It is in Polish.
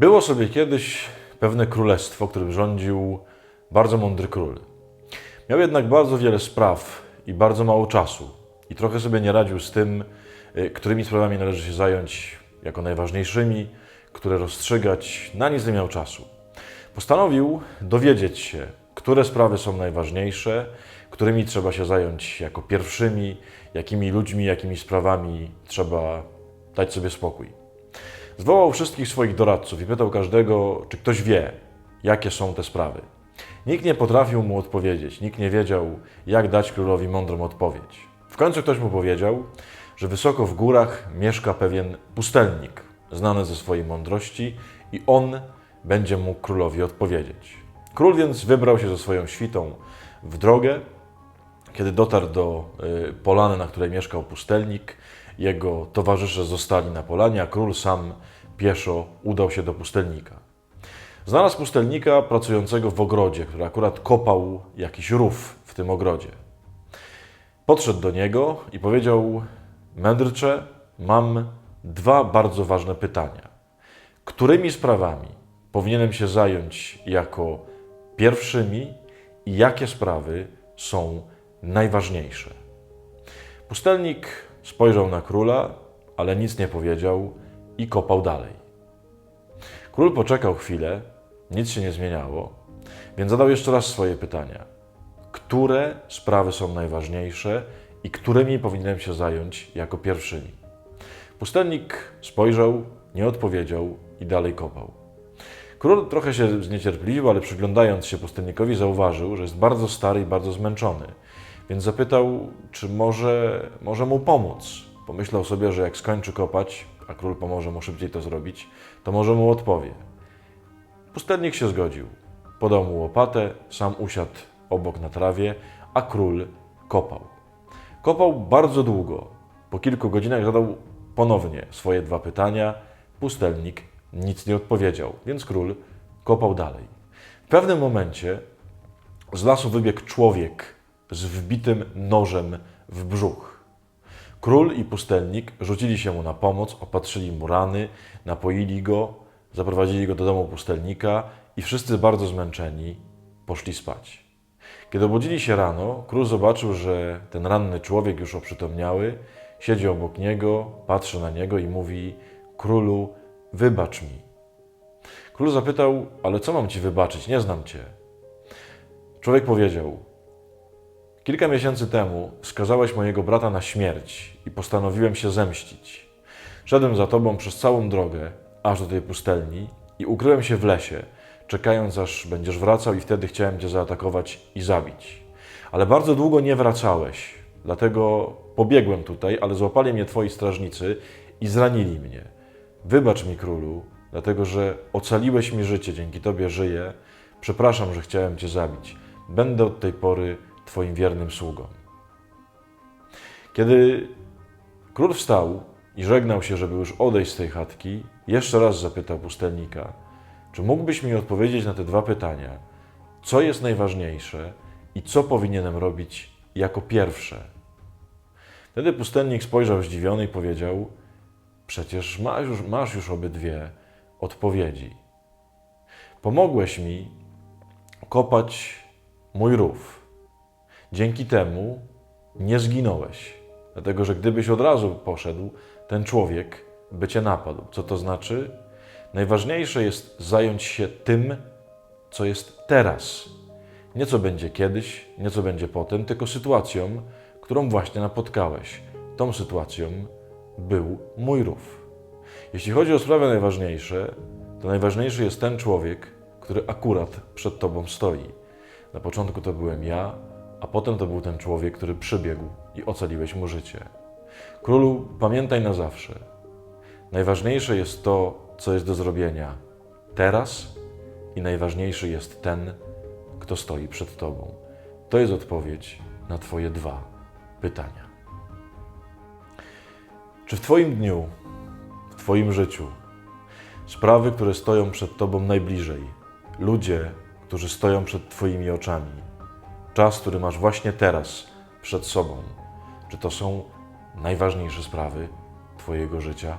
Było sobie kiedyś pewne królestwo, którym rządził bardzo mądry król. Miał jednak bardzo wiele spraw i bardzo mało czasu i trochę sobie nie radził z tym, którymi sprawami należy się zająć jako najważniejszymi, które rozstrzygać, na nic nie miał czasu. Postanowił dowiedzieć się, które sprawy są najważniejsze, którymi trzeba się zająć jako pierwszymi, jakimi ludźmi, jakimi sprawami trzeba dać sobie spokój. Zwołał wszystkich swoich doradców i pytał każdego, czy ktoś wie, jakie są te sprawy. Nikt nie potrafił mu odpowiedzieć, nikt nie wiedział, jak dać królowi mądrą odpowiedź. W końcu ktoś mu powiedział, że wysoko w górach mieszka pewien pustelnik, znany ze swojej mądrości i on będzie mógł królowi odpowiedzieć. Król więc wybrał się ze swoją świtą w drogę. Kiedy dotarł do polany, na której mieszkał pustelnik, jego towarzysze zostali na polanie, a król sam pieszo udał się do pustelnika. Znalazł pustelnika pracującego w ogrodzie, który akurat kopał jakiś rów w tym ogrodzie. Podszedł do niego i powiedział: mędrcze, mam dwa bardzo ważne pytania. Którymi sprawami powinienem się zająć jako pierwszymi i jakie sprawy są najważniejsze? Pustelnik spojrzał na króla, ale nic nie powiedział i kopał dalej. Król poczekał chwilę, nic się nie zmieniało, więc zadał jeszcze raz swoje pytania. Które sprawy są najważniejsze i którymi powinienem się zająć jako pierwszymi? Pustelnik spojrzał, nie odpowiedział i dalej kopał. Król trochę się zniecierpliwił, ale przyglądając się pustelnikowi zauważył, że jest bardzo stary i bardzo zmęczony, więc zapytał, czy może mu pomóc. Pomyślał sobie, że jak skończy kopać, a król pomoże mu szybciej to zrobić, to może mu odpowie. Pustelnik się zgodził. Podał mu łopatę, sam usiadł obok na trawie, a król kopał. Kopał bardzo długo. Po kilku godzinach zadał ponownie swoje dwa pytania. Pustelnik nic nie odpowiedział, więc król kopał dalej. W pewnym momencie z lasu wybiegł człowiek z wbitym nożem w brzuch. Król i pustelnik rzucili się mu na pomoc, opatrzyli mu rany, napoili go, zaprowadzili go do domu pustelnika i wszyscy bardzo zmęczeni poszli spać. Kiedy obudzili się rano, król zobaczył, że ten ranny człowiek już oprzytomniały, siedzi obok niego, patrzy na niego i mówi: królu, wybacz mi. Król zapytał: ale co mam ci wybaczyć? Nie znam cię. Człowiek powiedział: kilka miesięcy temu skazałeś mojego brata na śmierć i postanowiłem się zemścić. Szedłem za tobą przez całą drogę, aż do tej pustelni i ukryłem się w lesie, czekając, aż będziesz wracał i wtedy chciałem cię zaatakować i zabić. Ale bardzo długo nie wracałeś, dlatego pobiegłem tutaj, ale złapali mnie twoi strażnicy i zranili mnie. Wybacz mi, królu, dlatego że ocaliłeś mi życie, dzięki tobie żyję. Przepraszam, że chciałem cię zabić. Będę od tej pory twoim wiernym sługą. Kiedy król wstał i żegnał się, żeby już odejść z tej chatki, jeszcze raz zapytał pustelnika: czy mógłbyś mi odpowiedzieć na te dwa pytania? Co jest najważniejsze i co powinienem robić jako pierwsze? Wtedy pustelnik spojrzał zdziwiony i powiedział: przecież masz już obydwie odpowiedzi. Pomogłeś mi kopać mój rów. Dzięki temu nie zginąłeś, dlatego że gdybyś od razu poszedł, ten człowiek by cię napadł. Co to znaczy? Najważniejsze jest zająć się tym, co jest teraz. Nie co będzie kiedyś, nie co będzie potem, tylko sytuacją, którą właśnie napotkałeś. Tą sytuacją był mój rów. Jeśli chodzi o sprawy najważniejsze, to najważniejszy jest ten człowiek, który akurat przed tobą stoi. Na początku to byłem ja, a potem to był ten człowiek, który przybiegł i ocaliłeś mu życie. Królu, pamiętaj na zawsze. Najważniejsze jest to, co jest do zrobienia teraz i najważniejszy jest ten, kto stoi przed tobą. To jest odpowiedź na twoje dwa pytania. Czy w twoim dniu, w twoim życiu sprawy, które stoją przed tobą najbliżej, ludzie, którzy stoją przed twoimi oczami, czas, który masz właśnie teraz przed sobą, czy to są najważniejsze sprawy twojego życia?